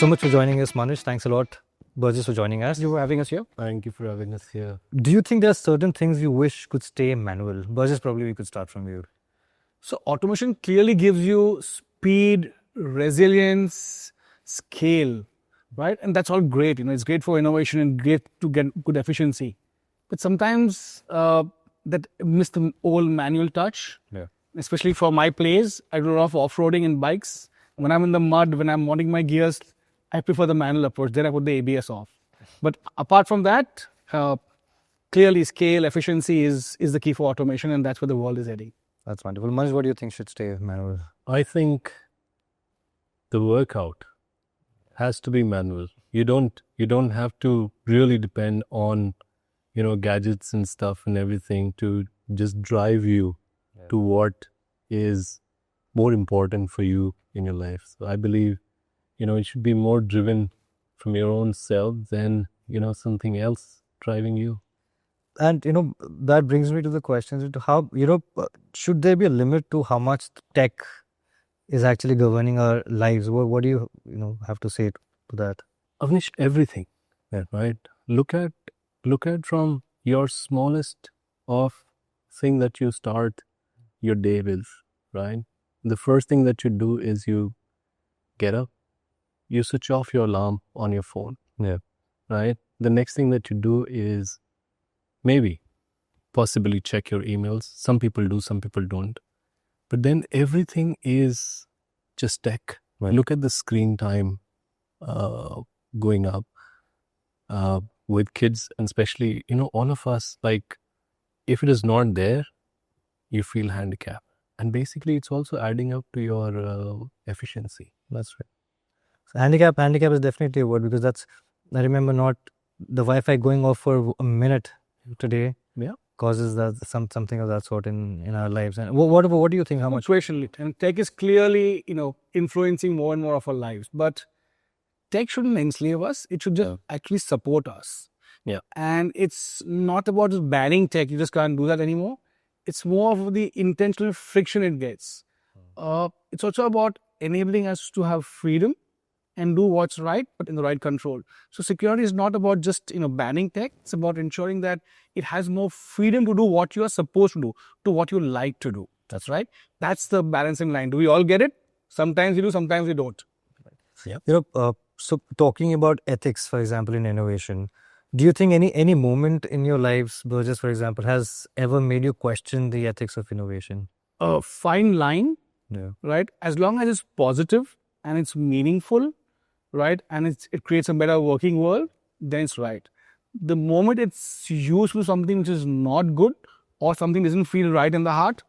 so much for joining us, Manuj. Thanks a lot, Burgess, for joining us. You for having us here. Thank you for having us here. Do you think there are certain things you wish could stay manual? Burgess, probably we could start from you. So automation clearly gives you speed, resilience, scale, right? And that's all great. It's great for innovation and great to get good efficiency. But sometimes that miss the old manual touch. Yeah. Especially for my place, I do a lot of off-roading in bikes. When I'm in the mud, when I'm mounting my gears, I prefer the manual approach. Then I put the ABS off. But apart from that, clearly scale, efficiency is the key for automation, and that's where the world is heading. That's wonderful. Manuj, what do you think should stay manual? I think the workout has to be manual. You don't have to really depend on, gadgets and stuff and everything to just drive you to what is more important for you in your life. So I believe, it should be more driven from your own self than, something else driving you. And, that brings me to the questions into how, should there be a limit to how much tech is actually governing our lives? What do you, have to say to that? Awnesh, everything, right? Look at from your smallest of thing that you start your day with, right? The first thing that you do is you get up, you switch off your alarm on your phone, right? The next thing that you do is possibly check your emails. Some people do, some people don't. But then everything is just tech. Right. Look at the screen time going up with kids, and especially, all of us, like, if it is not there, you feel handicapped. And basically, it's also adding up to your efficiency. That's right. So handicap is definitely a word, because I remember not the Wi-Fi going off for a minute today. Yeah. Causes that something of that sort in our lives. And what do you think? How much? Situationally, and tech is clearly, influencing more and more of our lives. But tech shouldn't enslave us. It should just actually support us. Yeah. And it's not about just banning tech. You just can't do that anymore. It's more of the intentional friction it gets. It's also about enabling us to have freedom and do what's right, but in the right control. So security is not about just, banning tech. It's about ensuring that it has more freedom to do what you are supposed to do, to what you like to do. That's right. That's the balancing line. Do we all get it? Sometimes we do, sometimes we don't. Yeah. So talking about ethics, for example, in innovation, do you think any moment in your lives, Burgess, for example, has ever made you question the ethics of innovation? A fine line, right? As long as it's positive and it's meaningful, right? And it creates a better working world, then it's right. The moment it's used for something which is not good or something doesn't feel right in the heart,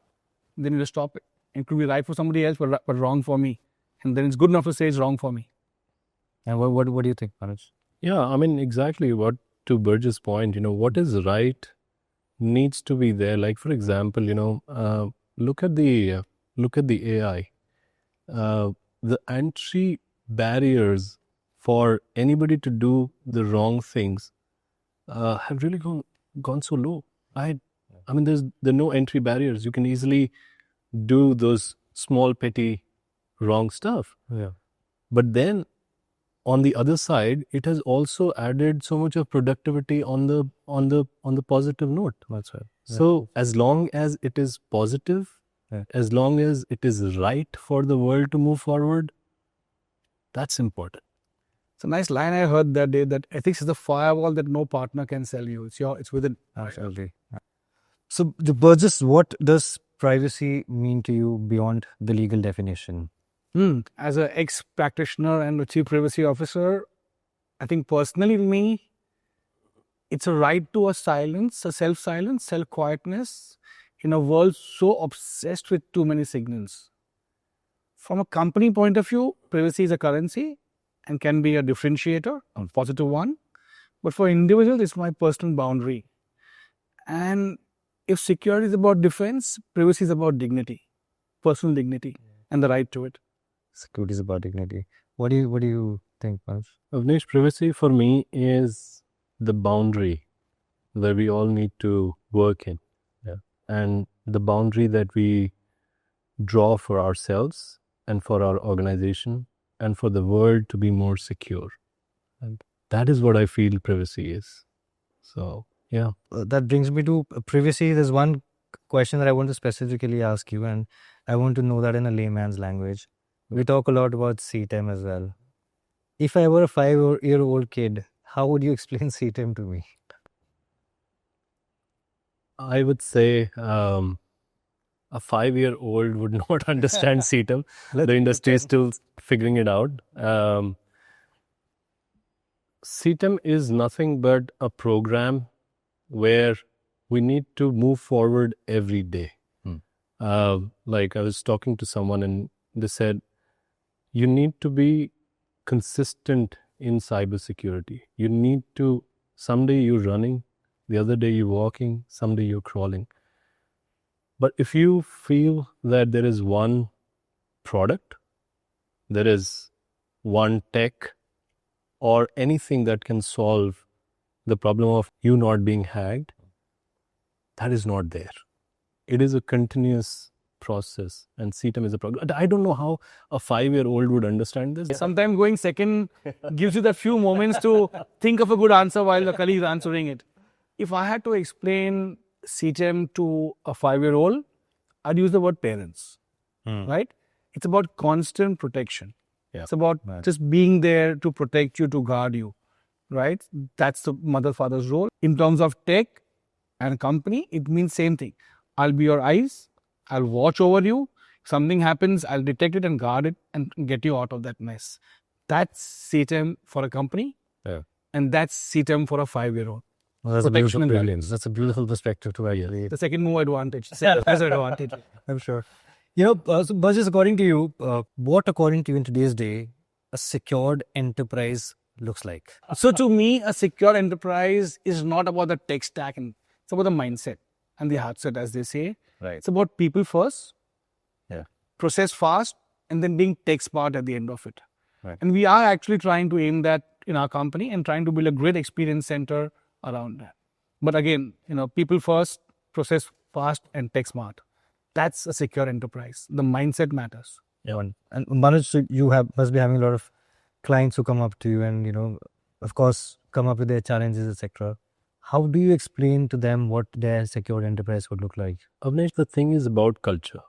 then you just stop it. It could be right for somebody else, but wrong for me. And then it's good enough to say it's wrong for me. And what do you think, Manuj? Yeah, I mean, exactly what to Burgess' point, what is right needs to be there. Like, for example, look at the AI. The entry barriers for anybody to do the wrong things have really gone so low. I mean, there are no entry barriers. You can easily do those small petty wrong stuff. Yeah. But then on the other side, it has also added so much of productivity on the positive note. That's right. So as long as it is positive, as long as it is right for the world to move forward, that's important. It's a nice line I heard that day, that ethics is the firewall that no partner can sell you. It's within. Absolutely. So, Burgess, what does privacy mean to you beyond the legal definition? As an ex-practitioner and a chief privacy officer, I think personally to me, it's a right to a silence, a self-silence, self-quietness in a world so obsessed with too many signals. From a company point of view, privacy is a currency and can be a differentiator, a positive one. But for individuals, it's my personal boundary. And if security is about defense, privacy is about dignity, personal dignity, and the right to it. Security is about dignity. What do you think, Manuj? Awnesh, privacy for me is the boundary where we all need to work in. Yeah. And the boundary that we draw for ourselves and for our organization and for the world to be more secure. And that is what I feel privacy is. So, yeah. That brings me to privacy. There's one question that I want to specifically ask you, and I want to know that in a layman's language. We talk a lot about CTEM as well. If I were a 5-year-old kid, how would you explain CTEM to me? I would say a 5-year-old would not understand CTEM. The industry is still figuring it out. CTEM is nothing but a program where we need to move forward every day. Like I was talking to someone and they said, you need to be consistent in cybersecurity. You need to, someday you're running, the other day you're walking, someday you're crawling. But if you feel that there is one product, there is one tech, or anything that can solve the problem of you not being hacked, that is not there. It is a continuous process, and CTEM is a program. I don't know how a 5-year-old would understand this. Sometimes going second gives you that few moments to think of a good answer while the colleague is answering it. If I had to explain CTEM to a 5-year-old, I'd use the word parents, right? It's about constant protection. Yeah. It's about just being there to protect you, to guard you, right? That's the mother-father's role. In terms of tech and company, it means same thing. I'll be your eyes. I'll watch over you. If something happens, I'll detect it and guard it and get you out of that mess. That's CTEM for a company. Yeah. And that's CTEM for a 5-year-old. Well, that's Protection a and beautiful, guidance. that's a beautiful perspective to actually. The second move advantage. Second advantage. I'm sure. So Burgess, according to you, what according to you in today's day, a secured enterprise looks like? So to me, a secure enterprise is not about the tech stack, and it's about the mindset and the heart set, as they say. Right. It's about people first, Yeah. process fast, and then being tech smart at the end of it. Right. And we are actually trying to aim that in our company and trying to build a great experience center around that. But again, people first, process fast, and tech smart. That's a secure enterprise. The mindset matters. Yeah. And Manuj, so you must be having a lot of clients who come up to you and, of course, come up with their challenges, etc. How do you explain to them what their secured enterprise would look like? Avnesh, the thing is about culture,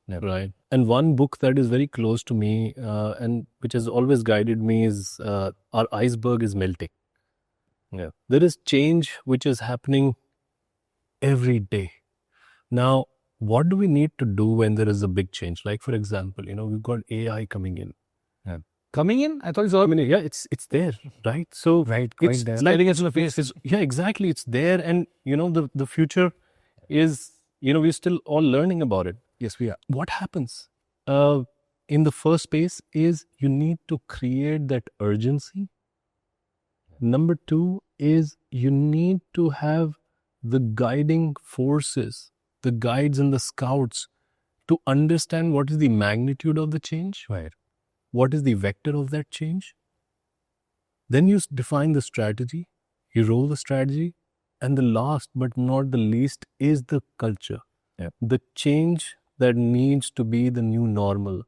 right? And one book that is very close to me and which has always guided me is Our Iceberg is Melting. Yeah. There is change which is happening every day. Now, what do we need to do when there is a big change? Like, for example, we've got AI coming in. Coming in? I thought it's all. Yeah, it's there, right? So Right, it's there. Sliding us in the face. yeah, exactly. It's there, and the future is we're still all learning about it. Yes, we are. What happens in the first place is you need to create that urgency. Number 2 is you need to have the guiding forces, the guides and the scouts, to understand what is the magnitude of the change. Right. What is the vector of that change? Then you define the strategy, you roll the strategy, and the last but not the least is the culture. Yeah. The change that needs to be the new normal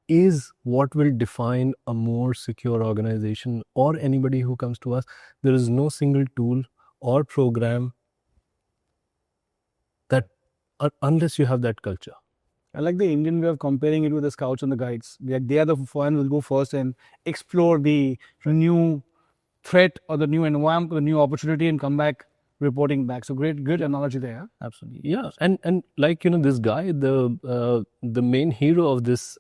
is what will define a more secure organization or anybody who comes to us. There is no single tool or program that unless you have that culture. I like the Indian way of comparing it with the scouts and the guides. They are the ones who will go first and explore the new threat or the new environment, the new opportunity, and come back reporting back. So good analogy there. Absolutely, yeah. And like this guy, the main hero of this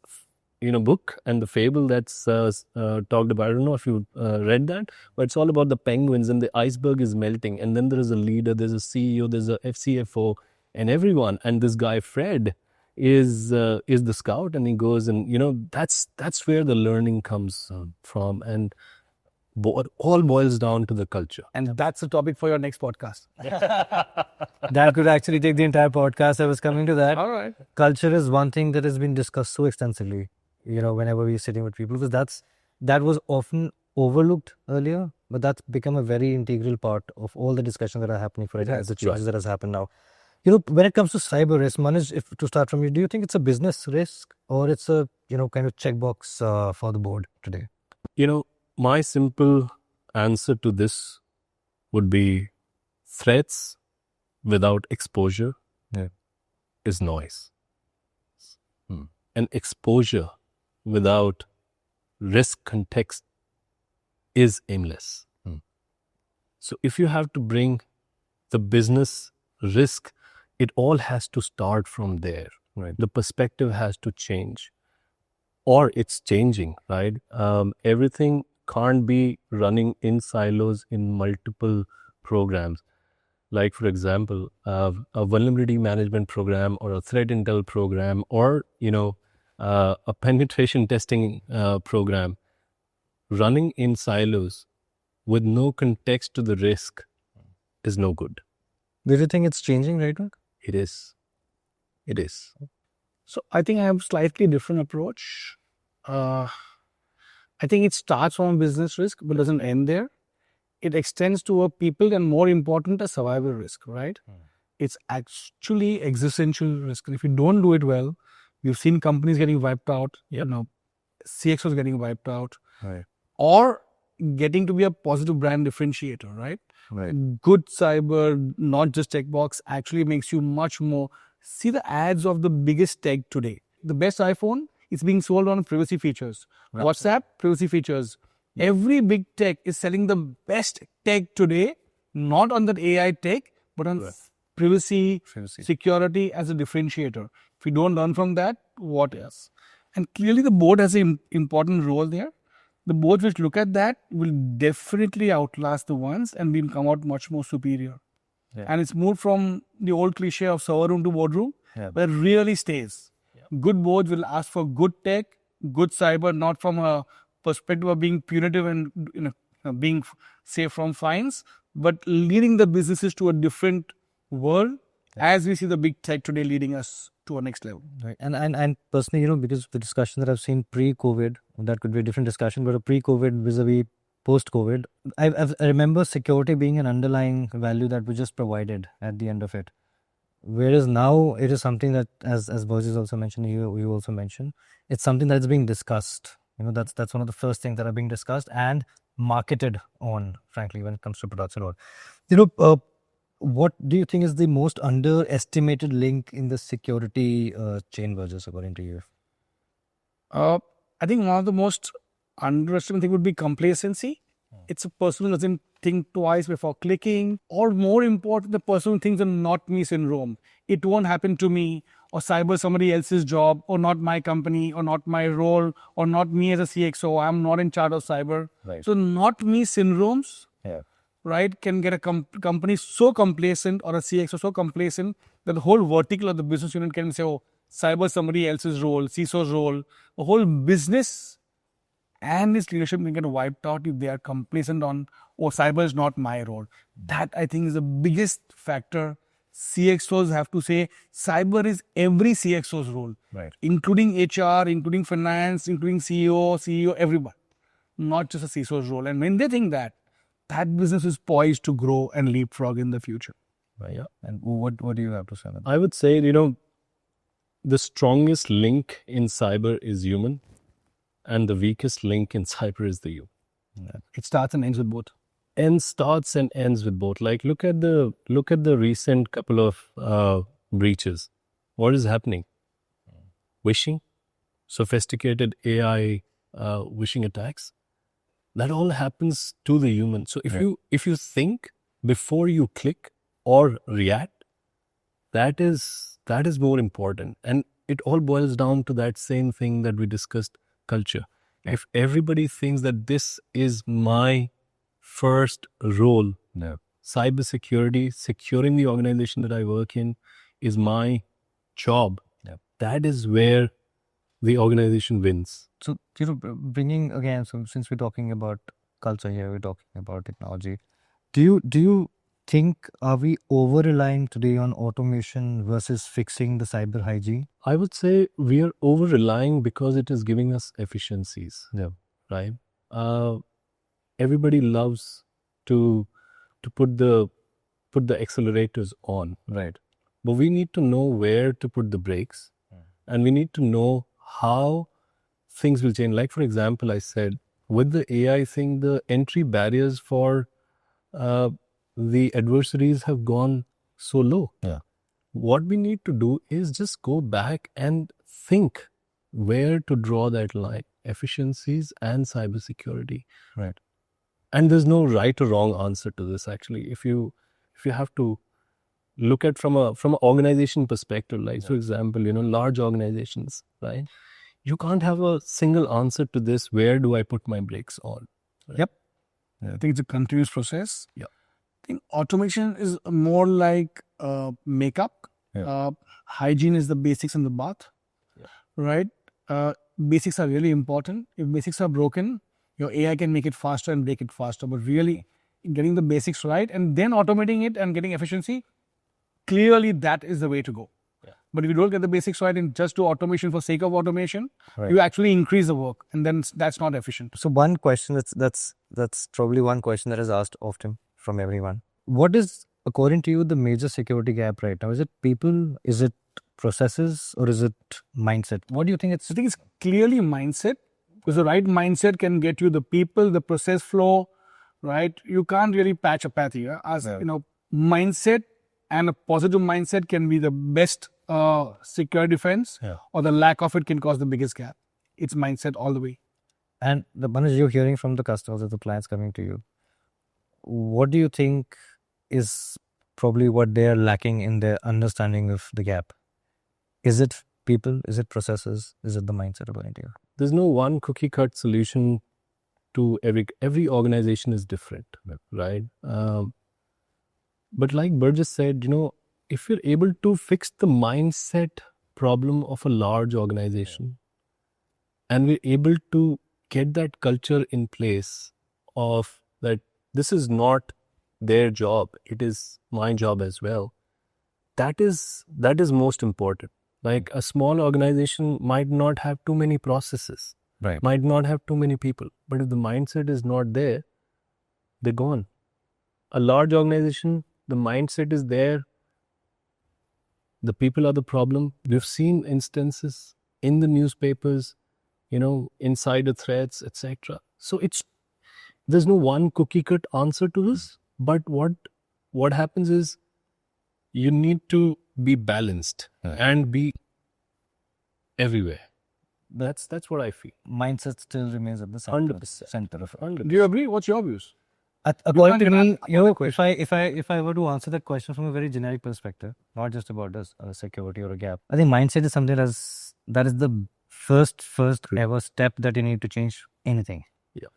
book and the fable that's talked about. I don't know if you read that, but it's all about the penguins and the iceberg is melting. And then there is a leader, there's a CEO, there's a FCFO, and everyone. And this guy Fred is the scout, and he goes and that's where the learning comes from, and all boils down to the culture. And that's the topic for your next podcast. That could actually take the entire podcast. I was coming to that. All right. Culture is one thing that has been discussed so extensively, whenever we're sitting with people, because that was often overlooked earlier, but that's become a very integral part of all the discussions that are happening for it, the changes that has happened now. When it comes to cyber risk, Manuj, if to start from you, do you think it's a business risk or it's a, kind of checkbox for the board today? My simple answer to this would be threats without exposure is noise. And exposure without risk context is aimless. So if you have to bring the business risk, it all has to start from there. Right. The perspective has to change, or it's changing, right? Everything can't be running in silos in multiple programs. Like, for example, a vulnerability management program or a threat intel program or, a penetration testing program running in silos with no context to the risk is no good. Do you think it's changing right now? It is. It is. So I think I have a slightly different approach. I think it starts from a business risk but doesn't end there. It extends to a people and, more important, a survival risk, right? It's actually existential risk. And if you don't do it well, you've seen companies getting wiped out, CXOs getting wiped out, right, or getting to be a positive brand differentiator, right? Good cyber, not just checkbox, actually makes you much more. See the ads of the biggest tech today. The best iPhone is being sold on privacy features. WhatsApp, privacy features. Every big tech is selling the best tech today, not on that AI tech, but on privacy, security as a differentiator. If we don't learn from that, what else? And clearly the board has an important role there. The boards which look at that will definitely outlast the ones and will come out much more superior. And it's moved from the old cliche of server room to boardroom, but it really stays. Good boards will ask for good tech, good cyber, not from a perspective of being punitive and being safe from fines, but leading the businesses to a different world as we see the big tech today leading us to our next level. Right. And personally, because the discussion that I've seen pre-COVID, that could be a different discussion, but a pre-COVID vis-a-vis post-COVID, I remember security being an underlying value that was just provided at the end of it. Whereas now it is something that, as Burgess also mentioned, you also mentioned, it's something that's being discussed. That's one of the first things that are being discussed and marketed on, frankly, when it comes to products and all. What do you think is the most underestimated link in the security chain, Burgess, according to you? I think one of the most underestimated thing would be complacency. It's a person who doesn't think twice before clicking, or more important, the person who thinks a not me syndrome. It won't happen to me, or cyber somebody else's job, or not my company, or not my role, or not me as a CXO. I'm not in charge of cyber. Right. So not me syndromes, right, can get a company so complacent or a CXO so complacent that the whole vertical of the business unit can say, oh, cyber somebody else's role, CISO's role, a whole business and its leadership can get wiped out if they are complacent on, oh, cyber is not my role. That, I think, is the biggest factor. CXOs have to say cyber is every CXO's role, right, including HR, including finance, including CEO, everybody, not just a CISO's role. And when they think that business is poised to grow and leapfrog in the future. Right. And what do you have to say? I would say, the strongest link in cyber is human, and the weakest link in cyber is the you. It starts and ends with both. And starts and ends with both. Like, look at the recent couple of breaches. What is happening? Wishing, sophisticated AI wishing attacks. That all happens to the human. So if you think before you click or react, that is more important. And it all boils down to that same thing that we discussed, culture. If everybody thinks that this is my first role, cybersecurity, securing the organization that I work in is my job, that is where the organization wins. So, bringing again, so since we're talking about culture here, we're talking about technology. Do you think, are we over-relying today on automation versus fixing the cyber hygiene? I would say we are over-relying because it is giving us efficiencies. Right? Everybody loves to put the accelerators on. Right. but we need to know where to put the brakes, and we need to know how things will change. Like, for example, I said, with the AI thing, the entry barriers for the adversaries have gone so low. Yeah. What we need to do is just go back and think where to draw that line, efficiencies and cybersecurity. Right. And there's no right or wrong answer to this, actually. If you have to look at from an organization perspective, like, for example, large organizations, right? You can't have a single answer to this. Where do I put my brakes on? Right? Yep. I think it's a continuous process. Yeah. I think automation is more like makeup. Yeah. Hygiene is the basics in the bath, right? Basics are really important. If basics are broken, your AI can make it faster and break it faster. But really, getting the basics right and then automating it and getting efficiency, clearly that is the way to go. But if you don't get the basics right and just do automation for sake of automation, you actually increase the work, and then that's not efficient. So one question that's probably one question that is asked often from everyone. What is, according to you, the major security gap right now? Is it people? Is it processes? Or is it mindset? What do you think it's? I think it's clearly mindset, because the right mindset can get you the people, the process flow, right? You can't really patch a path here. Mindset and a positive mindset can be the best security defense, or the lack of it can cause the biggest gap. It's mindset all the way. And the Manuj, you're hearing from the customers or the clients coming to you, what do you think is probably what they are lacking in their understanding of the gap? Is it people? Is it processes? Is it the mindset, according to you? There's no one cookie cut solution to every organization is different, right? But like Burgess said, if you're able to fix the mindset problem of a large organization, and we're able to get that culture in place of that this is not their job, it is my job as well, that is most important. Like, a small organization might not have too many processes, Right. might not have too many people, but if the mindset is not there, they're gone. A large organization, the mindset is there, the people are the problem. We've seen instances in the newspapers, insider threats, etc. So there's no one cookie cut answer to this, but what happens is you need to be balanced and be everywhere. That's what I feel. Mindset still remains at the center. 100%. Center of it. Do you agree? What's your views? According to me, question. if I were to answer that question from a very generic perspective, not just about a security or a gap, I think mindset is something that is the first ever step that you need to change anything. Yeah.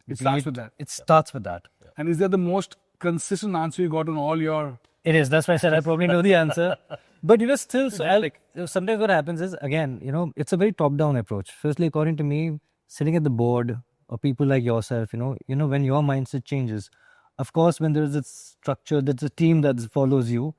It starts with that. It starts with that. And is that the most consistent answer you got on all your... It is. That's why I said I probably know the answer. But still, sometimes what happens is, again, it's a very top-down approach. Firstly, according to me, sitting at the board, or people like yourself, when your mindset changes, of course, when there is a structure, there's a team that follows you,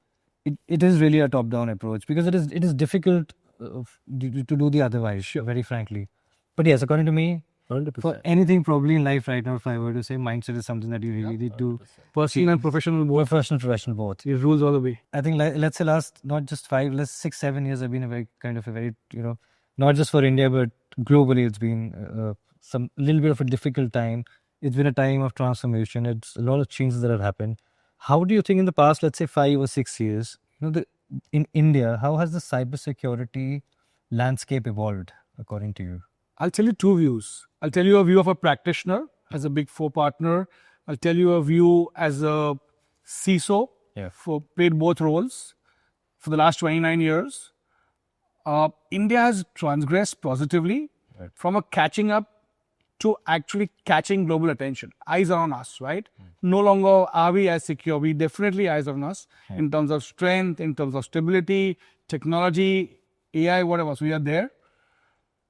it is really a top-down approach, because it is difficult to do the otherwise, very frankly. But yes, according to me, 100%. for anything probably in life right now, if I were to say, mindset is something that you really need to. Personal and professional both. Professional both. It rules all the way. I think, let's say last, not just 6, 7 years have been a very kind of a very, not just for India, but globally, it's been some little bit of a difficult time. It's been a time of transformation. It's a lot of changes that have happened. How do you think in the past, let's say 5 or 6 years, in India, how has the cybersecurity landscape evolved, according to you? I'll tell you two views. I'll tell you a view of a practitioner as a Big Four partner. I'll tell you a view as a CISO, played both roles for the last 29 years. India has transgressed positively from a catching up to actually catching global attention. Eyes are on us, right? No longer are we as secure. We definitely eyes on us in terms of strength, in terms of stability, technology, AI, whatever. So we are there.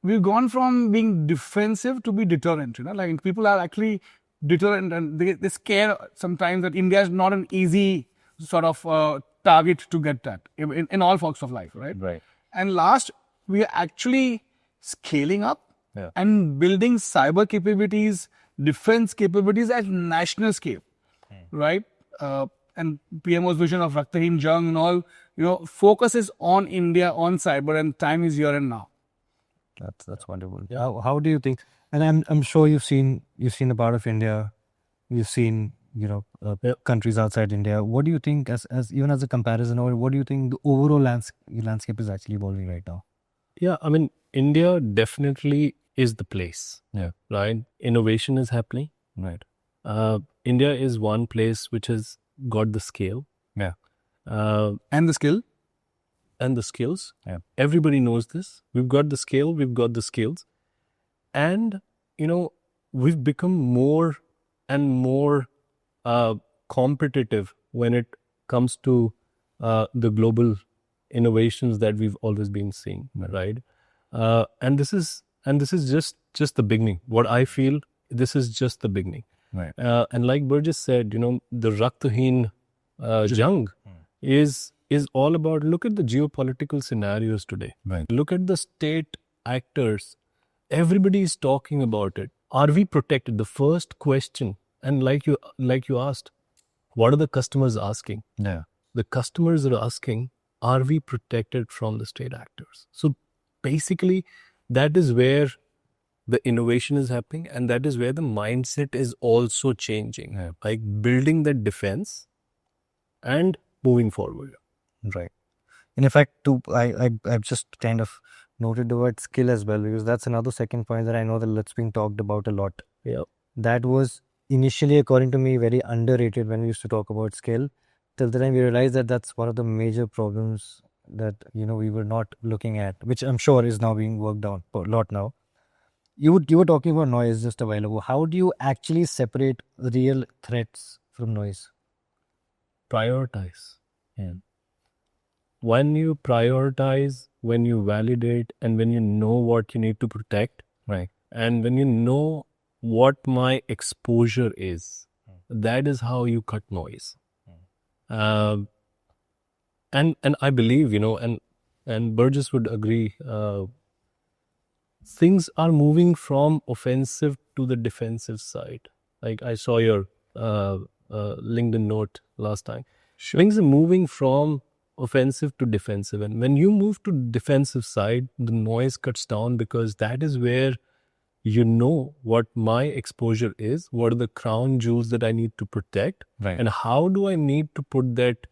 We've gone from being defensive to be deterrent. Like, people are actually deterrent, and they scare sometimes that India is not an easy sort of target to get at in all walks of life, right? Right. And last, we are actually scaling up and building cyber capabilities, defense capabilities at national scale, right? and PMO's vision of Raktaheen Jung and all, focus is on India, on cyber, and time is here and now. That's wonderful. How do you think? And I'm sure you've seen a part of India, you've seen countries outside India. What do you think as even as a comparison, or what do you think the overall landscape is actually evolving right now? Yeah, I mean, India definitely is the place. Yeah. Right? Innovation is happening. Right. India is one place which has got the scale. Yeah. And the skill. And the skills. Yeah. Everybody knows this. We've got the scale, we've got the skills. And, we've become more and more competitive when it comes to the global innovations that we've always been seeing, right? And this is just the beginning. What I feel, this is just the beginning. Right. And like Burgess said, the Raktaheen Jung is all about, look at the geopolitical scenarios today. Right. Look at the state actors. Everybody is talking about it. Are we protected? The first question, and like you asked, what are the customers asking? Yeah. The customers are asking, are we protected from the state actors? So basically, that is where the innovation is happening, and that is where the mindset is also changing. Yeah. Like building that defense and moving forward. Right. And in fact, I've just kind of noted the word skill as well, because that's another second point that I know that's being talked about a lot. Yeah. That was initially, according to me, very underrated when we used to talk about skill. Till the time we realized that that's one of the major problems that we were not looking at, which I'm sure is now being worked on a lot now. You were talking about noise just a while ago. How do you actually separate real threats from noise? Prioritize. Yeah. When you prioritize, when you validate, and when you know what you need to protect, right, and when you know what my exposure is, that is how you cut noise. And I believe, and Burgess would agree, things are moving from offensive to the defensive side. Like I saw your LinkedIn note last time. Things are moving from offensive to defensive. And when you move to defensive side, the noise cuts down, because that is where you know what my exposure is, what are the crown jewels that I need to protect, right, and how do I need to put that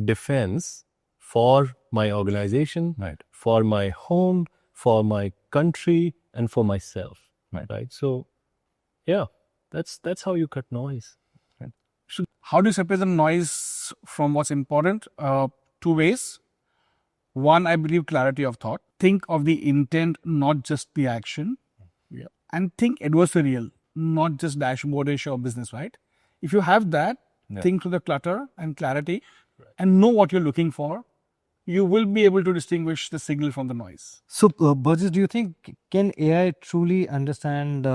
defense for my organization, right, for my home, for my country, and for myself. Right. So, yeah, that's how you cut noise. Right. So how do you separate the noise from what's important? Two ways. One, I believe, clarity of thought. Think of the intent, not just the action. Yeah. And think adversarial, not just dashboardish or business, right? If you have that, think through the clutter and clarity, and know what you're looking for, you will be able to distinguish the signal from the noise. So, Burgess, do you think, can AI truly understand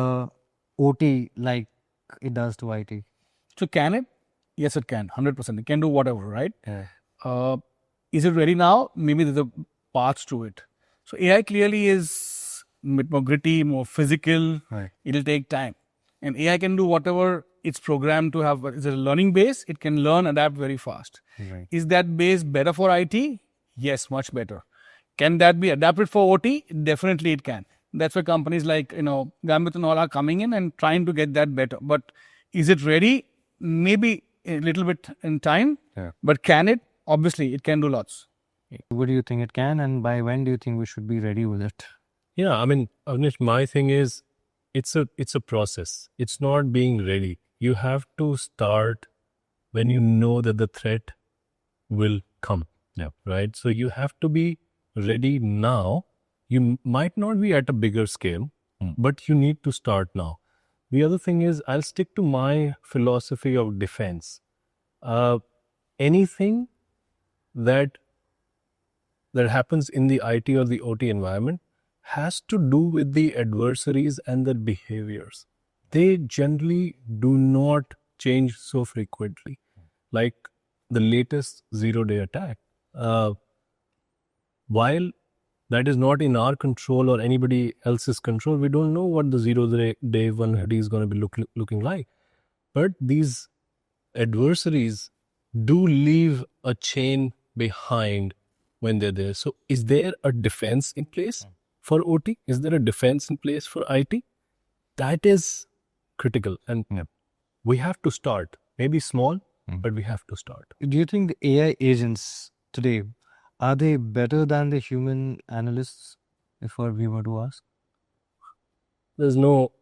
OT like it does to IT? So can it? Yes, it can. 100%. It can do whatever, right? Yeah. Is it ready now? Maybe there's a path to it. So AI clearly is a bit more gritty, more physical. Right. It'll take time. And AI can do whatever it's programmed to have. It's a learning base. It can learn, adapt very fast. Right. Is that base better for IT? Yes, much better. Can that be adapted for OT? Definitely it can. That's where companies like, Gambit and all are coming in and trying to get that better. But is it ready? Maybe a little bit in time. Yeah. But can it? Obviously, it can do lots. What do you think it can, and by when do you think we should be ready with it? Yeah, I mean, Awnesh, my thing is, it's a process. It's not being ready. You have to start when you know that the threat will come. Yeah. Right. So you have to be ready now. You might not be at a bigger scale, but you need to start now. The other thing is, I'll stick to my philosophy of defense. Anything that happens in the IT or the OT environment has to do with the adversaries and their behaviors. They generally do not change so frequently. Like the latest zero-day attack. While that is not in our control or anybody else's control, we don't know what the zero-day vulnerability is going to be looking like. But these adversaries do leave a chain behind when they're there. So is there a defense in place for OT? Is there a defense in place for IT? That is critical. And we have to start. Maybe small, but we have to start. Do you think the AI agents today, are they better than the human analysts, if we were to ask? There's no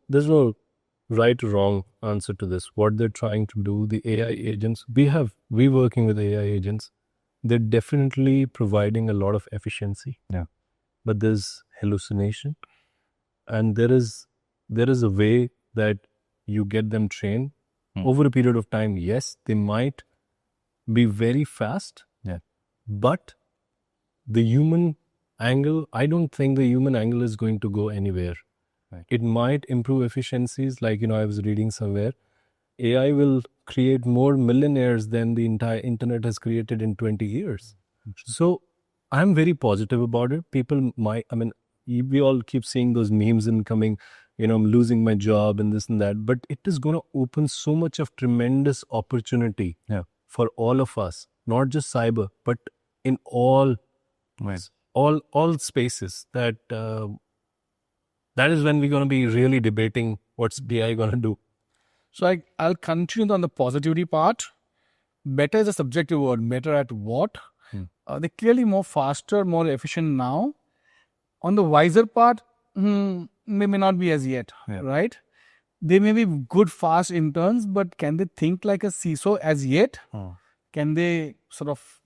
right or wrong answer to this. What they're trying to do, the AI agents, we working with AI agents, they're definitely providing a lot of efficiency. Yeah. But there's hallucination, and there is a way that you get them trained over a period of time. Yes, they might be very fast. Yeah. But the human angle, I don't think the human angle is going to go anywhere. Right. It might improve efficiencies. Like, I was reading somewhere, AI will create more millionaires than the entire internet has created in 20 years. So I'm very positive about it. People might, we all keep seeing those memes incoming, I'm losing my job and this and that, but it is going to open so much of tremendous opportunity for all of us, not just cyber, but in all spaces that is when we're going to be really debating what's AI going to do. So I'll continue on the positivity part. Better is a subjective word. Better at what? They're clearly more faster, more efficient now. On the wiser part, they may not be as yet, right? They may be good, fast interns, but can they think like a CISO as yet? Can they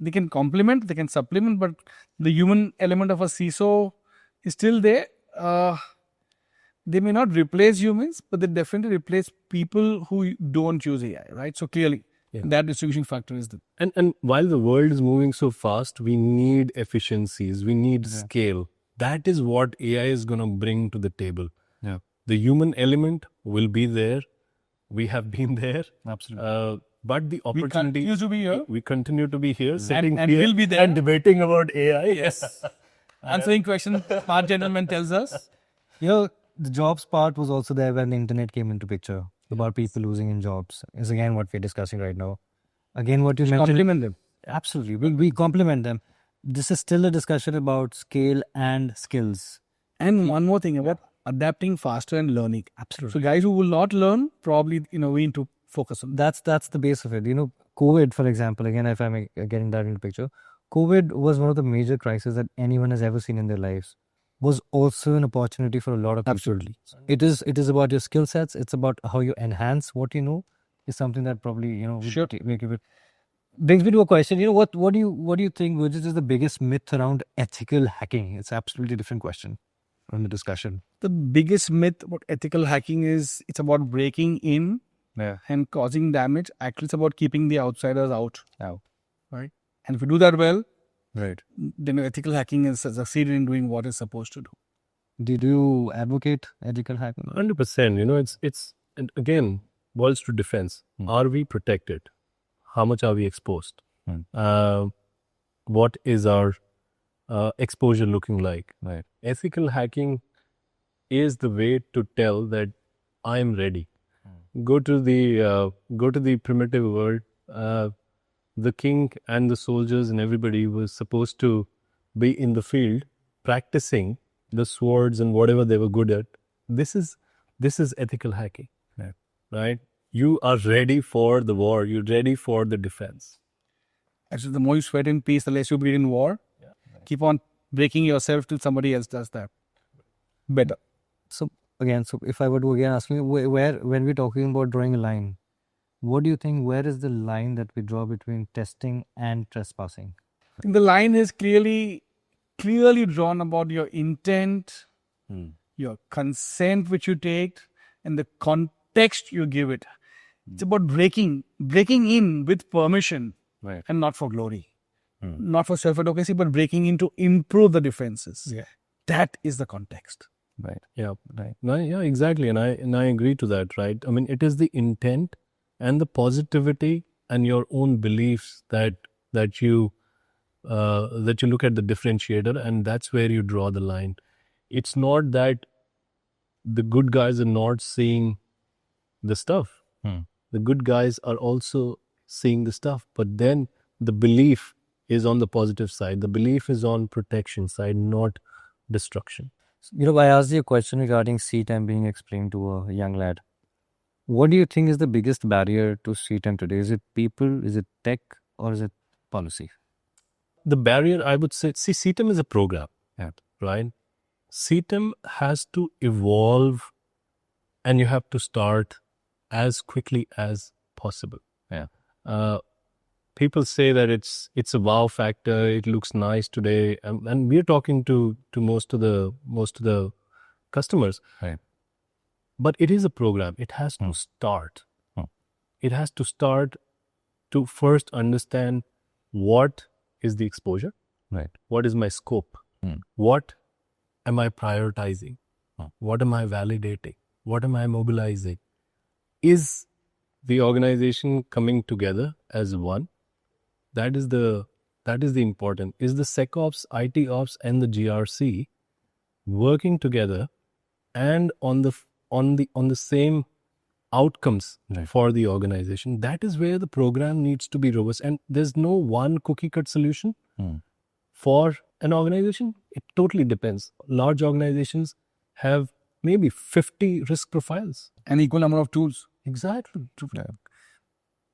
they can complement, they can supplement, but the human element of a CISO is still there. They may not replace humans, but they definitely replace people who don't use AI, right? So clearly, that distinguishing factor is the... And while the world is moving so fast, we need efficiencies, we need scale. That is what AI is going to bring to the table. Yeah. The human element will be there. We have been there. Absolutely. But the opportunity... We continue to be here. We continue to be here, sitting and here we'll be there. and debating about AI. Yes. Answering questions, smart gentleman tells us. The jobs part was also there when the internet came into picture. About people losing in jobs is again what we're discussing right now. Again, what you mentioned. Compliment them. Absolutely. We compliment them. This is still a discussion about scale and skills. And one more thing about adapting faster and learning. Absolutely. So guys who will not learn, probably, we need to focus on that. That's the base of it. COVID, for example, again, if I'm getting that into the picture, COVID was one of the major crises that anyone has ever seen in their lives. Was also an opportunity for a lot of people. Absolutely. It is about your skill sets. It's about how you enhance what you know. Is something that probably Sure. we give it. Brings me to a question. What do you think, Burgess, is the biggest myth around ethical hacking? It's absolutely different question from the discussion. The biggest myth about ethical hacking is it's about breaking in and causing damage. Actually, it's about keeping the outsiders out. Right? And if you do that well, Right. then ethical hacking is succeeded in doing what it's supposed to do. Did you advocate ethical hacking? 100%. It's and again boils to defense. Are we protected? How much are we exposed? What is our exposure looking like? Right. Ethical hacking is the way to tell that I am ready. Go to the primitive world. The king and the soldiers and everybody was supposed to be in the field practicing the swords and whatever they were good at. This is ethical hacking, right? You are ready for the war. You're ready for the defense. Actually, the more you sweat in peace, the less you bleed in war. Keep on breaking yourself till somebody else does that. Better. So if I were to again ask you, where when we're talking about drawing a line, what do you think? Where is the line that we draw between testing and trespassing? I think the line is clearly drawn about your intent, your consent which you take, and the context you give it. It's about breaking in with permission, and not for glory, not for self-advocacy, but breaking in to improve the defenses. That is the context. Right. Yeah. Right. No, yeah, exactly. And I agree to that, right? I mean, it is the intent and the positivity and your own beliefs that you look at the differentiator, and that's where you draw the line. It's not that the good guys are not seeing the stuff. The good guys are also seeing the stuff. But then the belief is on the positive side. The belief is on protection side, not destruction. I asked you a question regarding CTEM being explained to a young lad. What do you think is the biggest barrier to CTEM today? Is it people, is it tech, or is it policy? The barrier, I would say, see, CTEM is a program, Yeah. right? CTEM has to evolve, and you have to start as quickly as possible. Yeah. People say that it's a wow factor. It looks nice today, and we're talking to most of the customers. Right. But it is a program. It has to start. It has to start to first understand what is the exposure. Right. What is my scope? What am I prioritizing? What am I validating? What am I mobilizing? Is the organization coming together as one? That is the important. Is the SecOps, IT Ops, and the GRC working together and on the same outcomes for the organization? That is where the program needs to be robust. And there's no one cookie cut solution for an organization. It totally depends. Large organizations have maybe 50 risk profiles. An equal number of tools. Exactly.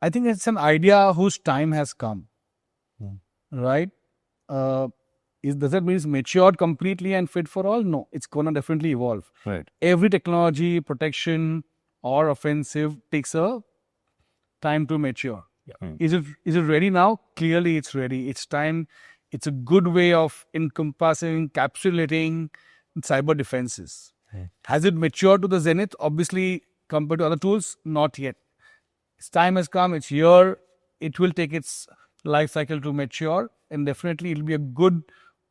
I think it's an idea whose time has come, right? Does that mean it's matured completely and fit for all? No, it's going to definitely evolve. Right. Every technology, protection or offensive takes a time to mature. Is it ready now? Clearly it's ready. It's time. It's a good way of encompassing, encapsulating cyber defenses. Has it matured to the zenith? Obviously, compared to other tools, not yet. Its time has come. It's here. It will take its life cycle to mature, and definitely it will be a good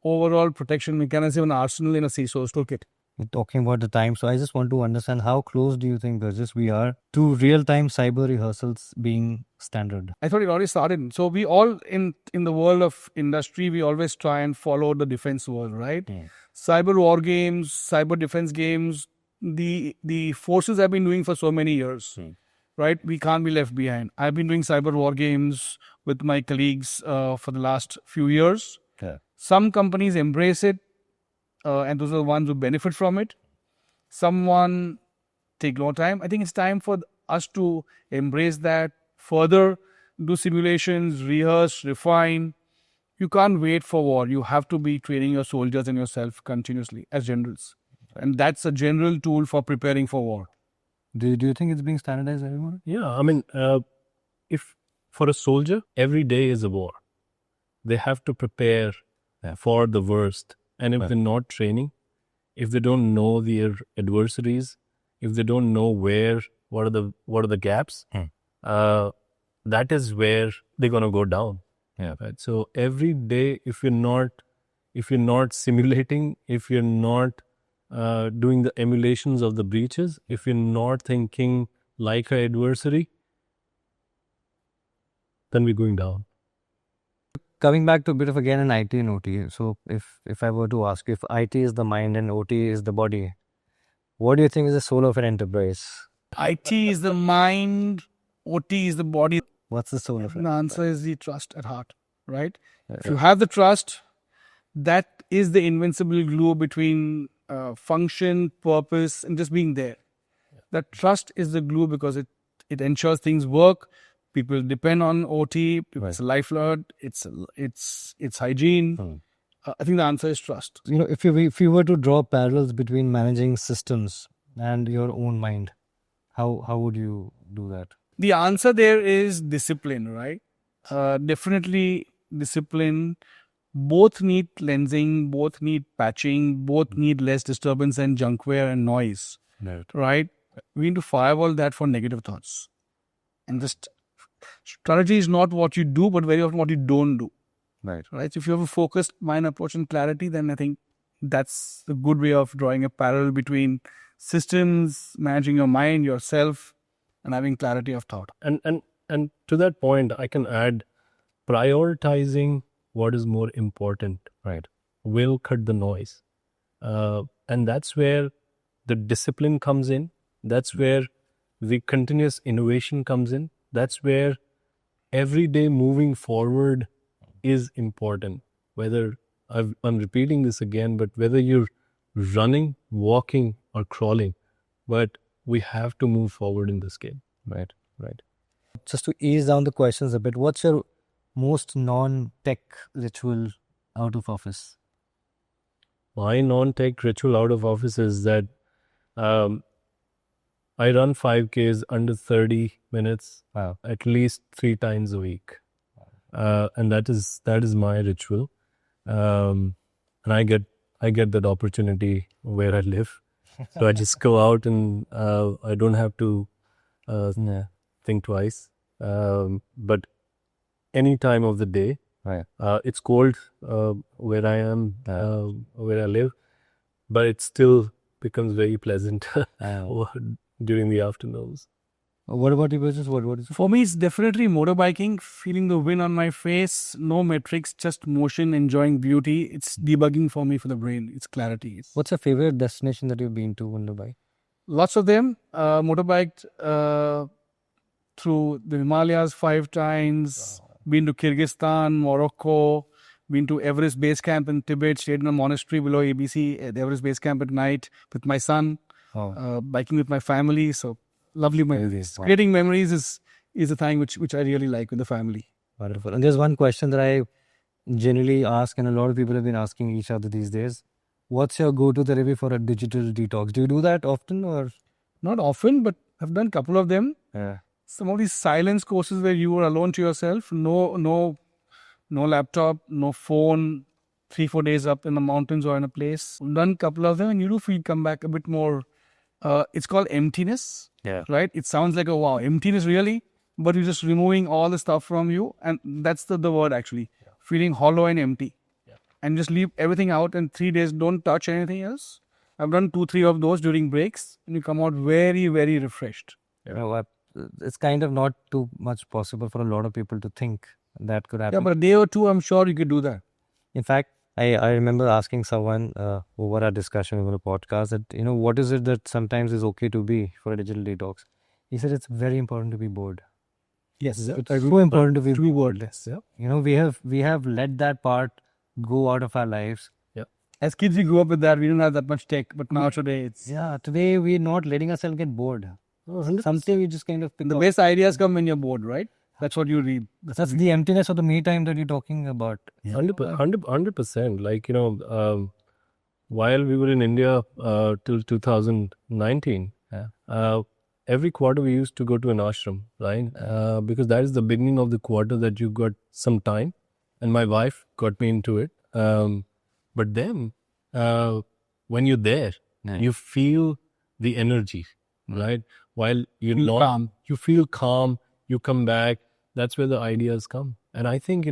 overall protection mechanism and arsenal in a CISO's toolkit. We're talking about the time, so I just want to understand how close do you think, Burgess, we are to real-time cyber rehearsals being standard? I thought it already started. So we all in the world of industry, we always try and follow the defense world, right? Cyber war games, cyber defense games, the forces have been doing for so many years, right? We can't be left behind. I've been doing cyber war games with my colleagues for the last few years. Some companies embrace it, and those are the ones who benefit from it. Someone take more time. I think it's time for us to embrace that further, do simulations, rehearse, refine. You can't wait for war. You have to be training your soldiers and yourself continuously as generals. And that's a general tool for preparing for war. Do you think it's being standardized everywhere? Yeah, I mean, if for a soldier, every day is a war. They have to prepare for the worst. And if they're not training, if they don't know their adversaries, if they don't know what are the gaps, that is where they're gonna go down. Yeah. Right. So every day, if you're not simulating, if you're not doing the emulations of the breaches, if you're not thinking like an adversary, then we're going down. Coming back to a bit of again an IT and OT. So if I were to ask you, if IT is the mind and OT is the body, what do you think is the soul of an enterprise? IT is the mind, OT is the body. What's the soul of it? The answer is the trust at heart, right? If you have the trust, that is the invincible glue between function, purpose, and just being there. That trust is the glue because it ensures things work. People depend on OT. It's a lifeblood. It's hygiene. I think the answer is trust. If you were to draw parallels between managing systems and your own mind, how would you do that? The answer there is discipline, right? Definitely discipline. Both need cleansing, both need patching, both need less disturbance and junkware and noise, right? We need to firewall that for negative thoughts. And just strategy is not what you do, but very often what you don't do. Right. Right. So if you have a focused mind approach and clarity, then I think that's a good way of drawing a parallel between systems, managing your mind, yourself, and having clarity of thought. And to that point, I can add prioritizing what is more important. Right. Will cut the noise. And that's where the discipline comes in. That's where the continuous innovation comes in. That's where every day moving forward is important. Whether I'm repeating this again, but whether you're running, walking, or crawling, but we have to move forward in this game. Right. Just to ease down the questions a bit, what's your most non-tech ritual out of office? My non-tech ritual out of office is that I run 5Ks under 30 minutes Wow. at least 3 times a week. And that is my ritual. And I get that opportunity where I live. So I just go out and I don't have to think twice. But any time of the day, Right. it's cold where I am, where I live, but it still becomes very pleasant during the afternoons. What about you, Burgess? What is it? For me, it's definitely motorbiking, feeling the wind on my face, no metrics, just motion, enjoying beauty. It's debugging for me for the brain. It's clarity. What's your favorite destination that you've been to on the bike? Lots of them. Motorbiked through the Himalayas 5 times, been to Kyrgyzstan, Morocco, been to Everest Base Camp in Tibet, stayed in a monastery below ABC at Everest Base Camp at night with my son, biking with my family. So lovely memories. Wow. Creating memories is the thing which I really like with the family. Wonderful. And there's one question that I generally ask, and a lot of people have been asking each other these days. What's your go-to therapy for a digital detox? Do you do that often, or? Not often, but I've done a couple of them. Yeah. Some of these silence courses where you are alone to yourself, no laptop, no phone, 3-4 days up in the mountains or in a place. I've done a couple of them, and you do feel come back a bit more. It's called emptiness. Yeah. Right? It sounds like a wow, emptiness really, but you're just removing all the stuff from you, and that's the word actually. Yeah. Feeling hollow and empty. Yeah. And just leave everything out, and 3 days don't touch anything else. I've done 2-3 of those during breaks, and you come out very, very refreshed. Yeah. Well, it's kind of not too much possible for a lot of people to think that could happen. Yeah, but a day or two, I'm sure you could do that. In fact, I remember asking someone over our discussion over a podcast that, what is it that sometimes is okay to be for a digital detox? He said it's very important to be bored. Yes, It's so important to be wordless. Yeah. We have let that part go out of our lives. Yeah. As kids, we grew up with that. We didn't have that much tech, but now today it's... Yeah, today we're not letting ourselves get bored. Something we just kind of pick The up. best ideas come when you're bored, right? That's what you read. That's the emptiness of the me time that you're talking about. 100%. Like, while we were in India till 2019, every quarter we used to go to an ashram, right? Because that is the beginning of the quarter that you got some time. And my wife got me into it. But then when you're there, you feel the energy, right? While you're not, calm. you feel calm, you come back. That's where the ideas come. And I think,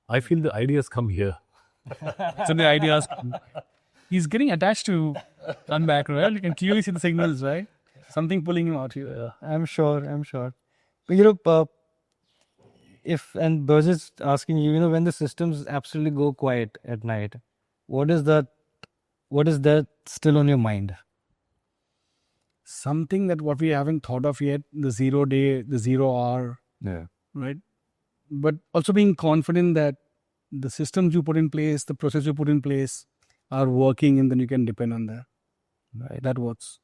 I feel the ideas come here. So the ideas... He's getting attached to run back, right? You can clearly see the signals, right? Something pulling him out here. Yeah, I'm sure. But, and Burgess asking you, when the systems absolutely go quiet at night, what is that still on your mind? Something that what we haven't thought of yet, the 0 day, the 0 hour. Yeah. Right? But also being confident that the systems you put in place, the process you put in place are working, and then you can depend on that. Right. That works.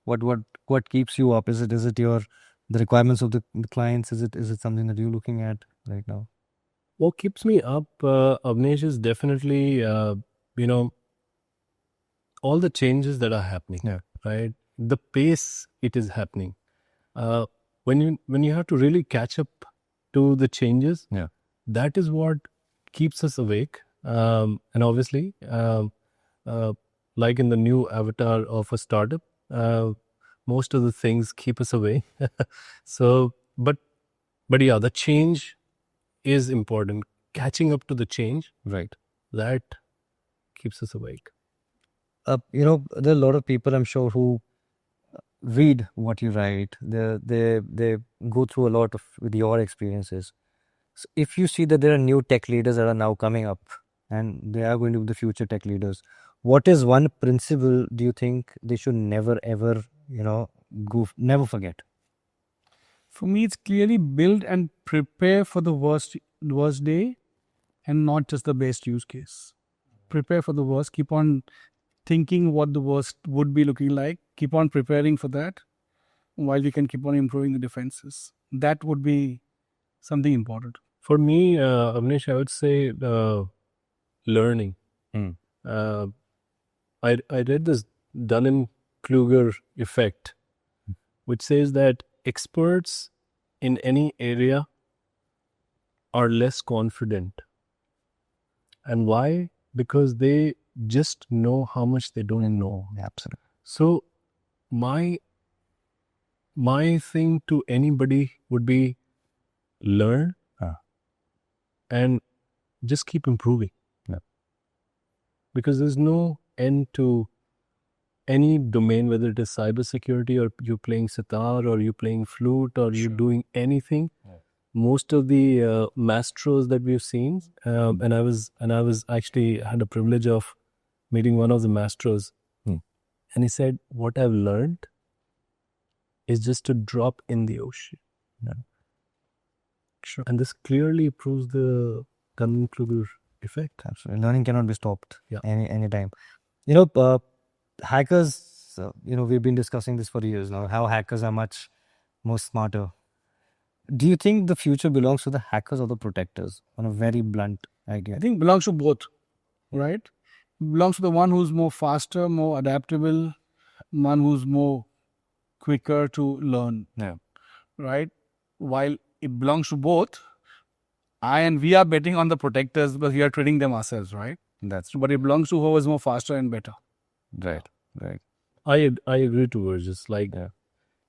What keeps you up? Is it the requirements of the clients? Is it something that you're looking at right now? What keeps me up, Awnesh, is definitely, all the changes that are happening. Yeah. Right? The pace it is happening. When you have to really catch up to the changes, that is what keeps us awake. And obviously, like in the new avatar of a startup, most of the things keep us away. So, but yeah, the change is important. Catching up to the change, Right. that keeps us awake. There are a lot of people, I'm sure, who read what you write. They go through a lot with your experiences. So if you see that there are new tech leaders that are now coming up, and they are going to be the future tech leaders, what is one principle do you think they should never ever never forget? For me, it's clearly build and prepare for the worst day, and not just the best use case. Prepare for the worst. Keep on thinking what the worst would be looking like. Keep on preparing for that, while you can keep on improving the defenses. That would be something important. For me, Avnesh, I would say learning. I read this Dunning-Kruger effect, which says that experts in any area are less confident. And why? Because they just know how much they don't know. Absolutely. So my thing to anybody would be learn and just keep improving. Yeah. Because there's no end to any domain, whether it is cybersecurity or you're playing sitar or you're playing flute or you're doing anything. Yeah. Most of the maestros that we've seen, and I was actually had a privilege of meeting one of the maestros, and he said, "What I've learned is just to drop in the ocean." Yeah. Sure. And this clearly proves the Dunning-Kruger effect. Absolutely. Learning cannot be stopped any time. Hackers, we've been discussing this for years now, how hackers are much more smarter. Do you think the future belongs to the hackers or the protectors? On a very blunt idea. I think it belongs to both, right? It belongs to the one who's more faster, more adaptable, one who's more quicker to learn. Yeah. Right? While it belongs to both, we are betting on the protectors because we are training them ourselves, right? That's true. But it belongs to who is more faster and better. Right. I agree to Burgess. Like,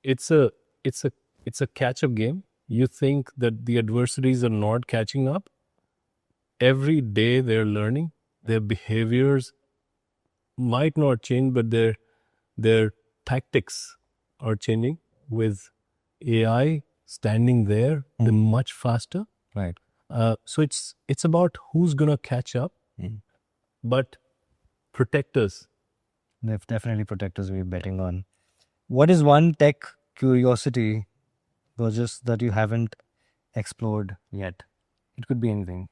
it's a catch-up game. You think that the adversaries are not catching up. Every day they're learning. Their behaviors might not change, but their tactics are changing with AI standing there. They're much faster. Right. So it's about who's gonna catch up, but protectors. Definitely protectors we're betting on. What is one tech curiosity, Burgess, that you haven't explored yet? It could be anything.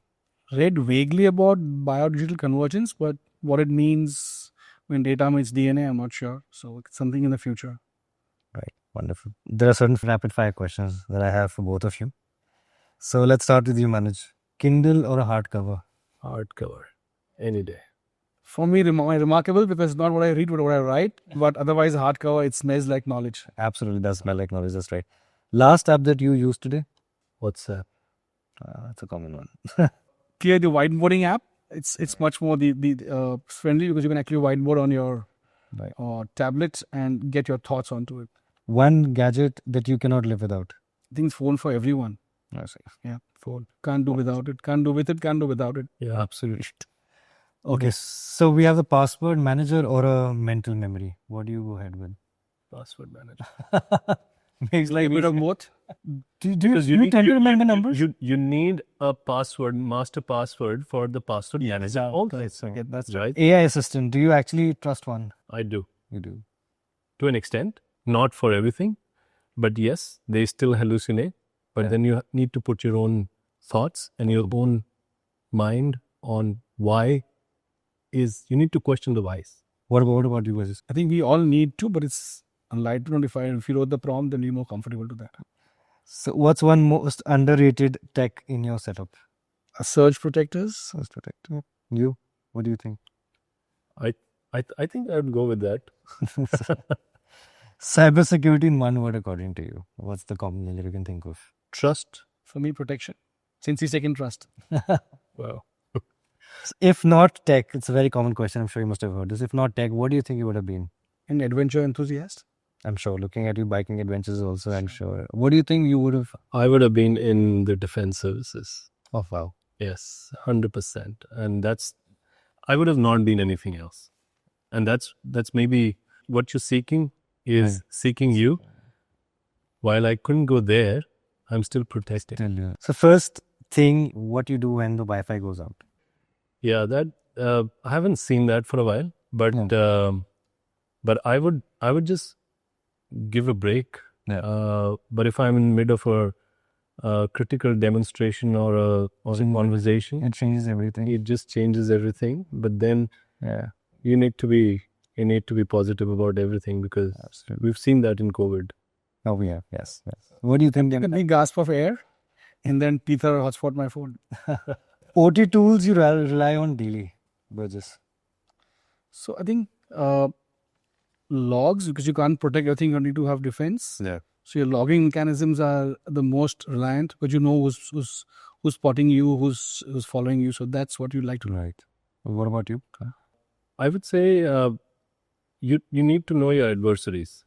Read vaguely about biodigital convergence, but what it means when data meets DNA, I'm not sure. So it's something in the future. Right. Wonderful. There are certain rapid fire questions that I have for both of you. So let's start with you, Manuj. Kindle or a hardcover? Hardcover, any day. For me, remarkable because it's not what I read, but what I write. But otherwise, hardcover, it smells like knowledge. Absolutely does smell like knowledge. That's right. Last app that you used today? WhatsApp. That's a common one. Clear the whiteboarding app. It's much more the friendly because you can actually whiteboard on your tablet and get your thoughts onto it. One gadget that you cannot live without? I think it's phone for everyone. Yeah, phone. Can't do without it. Can't do with it. Can't do without it. Yeah, absolutely. Okay, so we have the password manager or a mental memory. What do you go ahead with? Password manager. Makes Like a bit of both. Do you tend to remember numbers? You need a password, master password for the password manager. Yeah, that's right. AI assistant. Do you actually trust one? I do. You do. To an extent, not for everything, but yes, they still hallucinate. But then you need to put your own thoughts and your own mind on why you need to question the whys. What about you guys? I think we all need to, but it's unlikely to notify. If you wrote the prompt, then you're more comfortable to that. So what's one most underrated tech in your setup? Surge protectors. Surge protector. You? What do you think? I think I would go with that. Cybersecurity in one word, according to you. What's the combination that you can think of? Trust. For me, protection. Since he's taken trust. Wow. If not tech, it's a very common question. I'm sure you must have heard this. If not tech, what do you think you would have been? An adventure enthusiast. I'm sure. Looking at you biking adventures also, I'm sure. What do you think you would have? I would have been in the defense services. Oh, wow. Yes, 100%. And I would have not been anything else. And that's maybe what you're seeking is seeking you. While I couldn't go there, I'm still protected. So first thing, what you do when the Wi-Fi goes out? Yeah, that I haven't seen that for a while, but I would just give a break But if I'm in mid of a critical demonstration or a conversation, It changes everything. it just changes everything. But then Yeah, you need to be positive about everything, because absolutely. we've seen that in COVID. Oh, we have. Yes. What do you think? Let me gasp of air, and then Peter hotspot my phone. OT tools you rely on daily, Burgess. So I think logs, because you can't protect everything, you need to have defense. Yeah. So your logging mechanisms are the most reliant, but you know who's spotting you, who's following you. So that's what you like to know. Right. What about you? I would say you need to know your adversaries.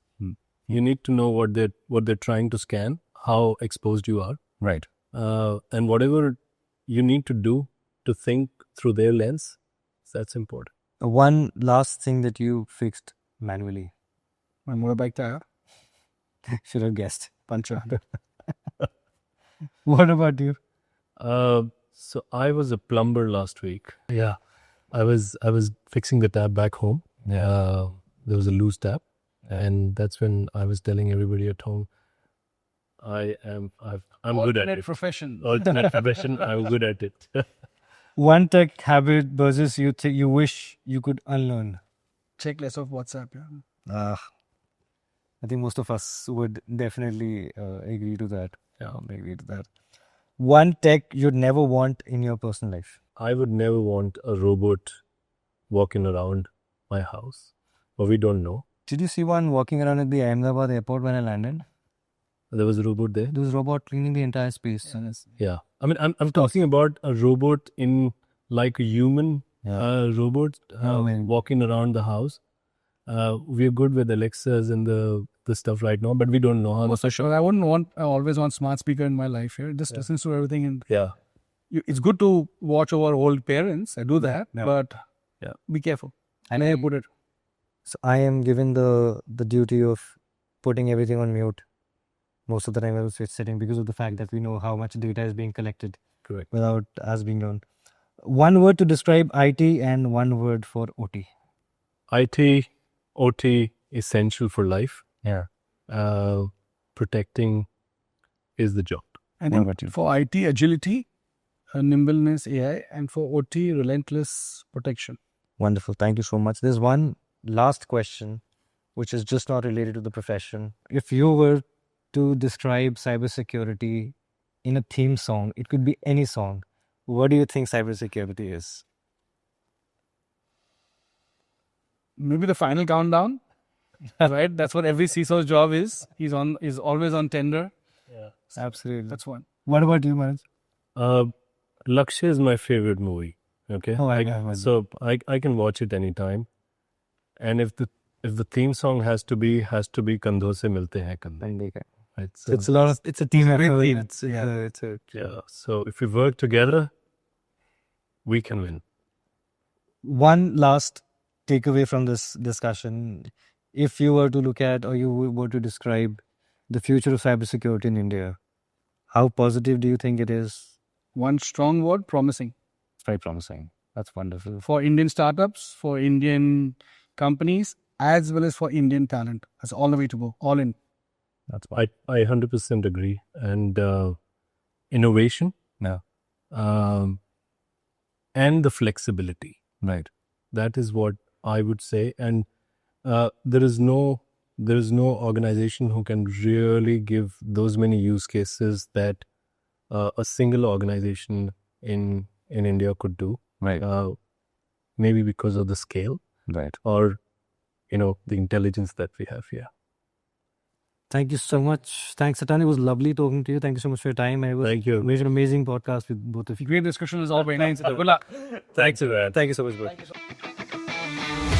You need to know what they're trying to scan, how exposed you are, Right. and whatever you need to do to think through their lens. That's important. One last thing that you fixed manually. My motorbike tire, Should have guessed. puncture. What about you? So I was a plumber last week. Yeah, I was fixing the tap back home. Yeah. There was a loose tap, and that's when I was telling everybody at home, I'm good at Alternate it. profession. Alternate profession. I'm good at it. One tech habit, Burgess, you wish you could unlearn. Check less of WhatsApp. Yeah. I think most of us would definitely agree to that. Yeah. Agree to that. One tech you'd never want in your personal life. I would never want a robot walking around my house, but we don't know. Did you see one walking around at the Ahmedabad airport when I landed? There was a robot there. There was a robot cleaning the entire space. Yeah, I mean, I'm talking about a robot in like a human robot walking around the house. We're good with Alexas and the stuff right now, but we don't know how. For sure. I always want smart speaker in my life here. It just listens to everything, and Yeah, it's good to watch over old parents. I do that, but be careful. And I put it. So I am given the duty of putting everything on mute most of the time I was sitting, because of the fact that we know how much data is being collected. correct. Without us being known. One word to describe IT and one word for OT. IT, OT, essential for life. Yeah. Protecting is the job. I What think about you? for IT, agility, nimbleness, AI, and for OT, relentless protection. Wonderful. Thank you so much. There's one last question, which is just not related to the profession. If you were to describe cybersecurity in a theme song, it could be any song. What do you think cybersecurity is? Maybe the final countdown, right? That's what every CISO's job is. He's always on tender. Yeah, Absolutely. That's one. What about you, Manuj? Lakshya is my favorite movie. Okay, Oh, I so I can watch it anytime, and if the theme song has to be Kandho se milte hain kandhe. Right, so, it's a team effort. yeah. So if we work together, we can win. One last takeaway from this discussion. If you were to look at, or you were to describe the future of cybersecurity in India, how positive do you think it is? One strong word, promising. Very promising. That's wonderful. For Indian startups, for Indian companies, as well as for Indian talent. That's all the way to go. All in. That's I 100% agree. And innovation, Yeah. and the flexibility. Right. That is what I would say. And there is no organization who can really give those many use cases that a single organization in India could do. Right. Maybe because of the scale, Right. or the intelligence that we have here. Thank you so much. Thanks, Adani. It was lovely talking to you. Thank you so much for your time. Thank you. It was an amazing podcast with both of you. Great discussion is all very nice. Good luck. Thanks, Ivan. Thank you so much, bro. Thank you so much.